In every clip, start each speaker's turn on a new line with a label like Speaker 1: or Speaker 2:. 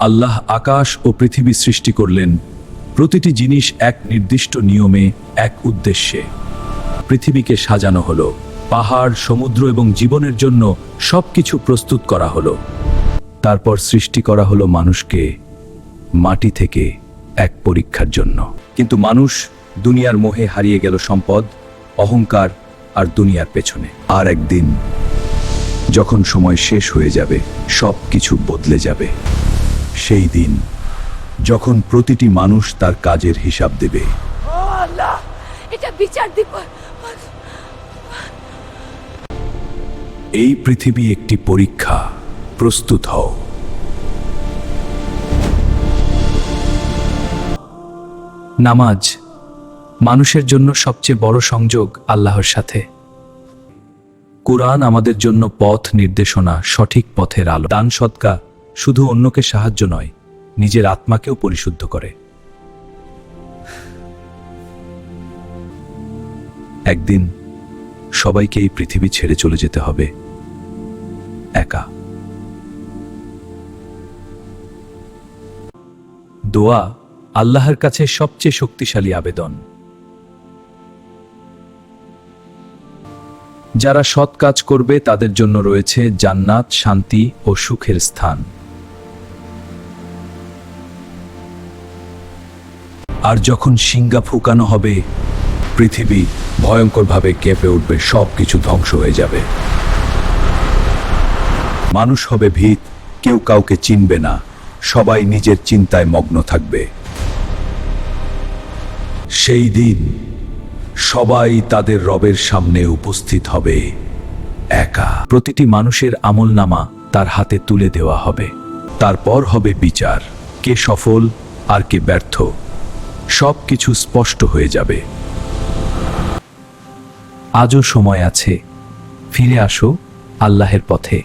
Speaker 1: আল্লাহ আকাশ ও পৃথিবী সৃষ্টি করলেন, প্রতিটি জিনিস এক নির্দিষ্ট নিয়মে, এক উদ্দেশ্যে। পৃথিবীকে সাজানো হলো, পাহাড়, সমুদ্র এবং জীবনের জন্য সবকিছু প্রস্তুত করা হলো। তারপর সৃষ্টি করা হলো মানুষকে মাটি থেকে এক পরীক্ষার জন্য। কিন্তু মানুষ দুনিয়ার মোহে হারিয়ে গেল সম্পদ, অহংকার আর দুনিয়ার পেছনে। আর একদিন যখন সময় শেষ হয়ে যাবে, সব কিছু বদলে যাবে। সেই দিন যখন প্রতিটি মানুষ তার কাজের হিসাব দেবে।
Speaker 2: আল্লাহ, এটা বিচার দিবস।
Speaker 1: এই পৃথিবী একটি পরীক্ষা, প্রস্তুত হও। নামাজ মানুষের জন্য সবচেয়ে বড় সংযোগ আল্লাহর সাথে। কুরআন আমাদের জন্য পথ নির্দেশনা, সঠিক পথের আলো। দান সদকা শুধু অন্যকে সাহায্য নয়, নিজের আত্মাকেও পরিশুদ্ধ করে। একদিন সবাইকে এই পৃথিবী ছেড়ে চলে যেতে হবে, একা। দোয়া আল্লাহর কাছে সবচেয়ে শক্তিশালী আবেদন। যারা সৎ কাজ করবে তাদের জন্য রয়েছে জান্নাত, শান্তি ও সুখের স্থান। আর যখন শিঙ্গা ফুঁকানো হবে, পৃথিবী ভয়ঙ্করভাবে কেঁপে উঠবে, সবকিছু ধ্বংস হয়ে যাবে। মানুষ হবে ভীত, কেউ কাউকে চিনবে না, সবাই নিজের চিন্তায় মগ্ন থাকবে। সেই দিন সবাই তাদের রবের সামনে উপস্থিত হবে, একা। প্রতিটি মানুষের আমলনামা তার হাতে তুলে দেওয়া হবে। তারপর হবে বিচার, কে সফল আর কে ব্যর্থ, সব কিছু স্পষ্ট হয়ে যাবে। আজও সময় আছে, ফিরে আসো আল্লাহের পথে।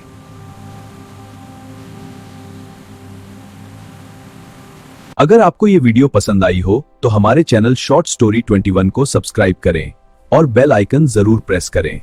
Speaker 1: अगर आपको ये वीडियो पसंद आई हो तो हमारे चैनल शॉर्ट स्टोरी 21 को सब्सक्राइब करें और बेल आइकन जरूर प्रेस करें।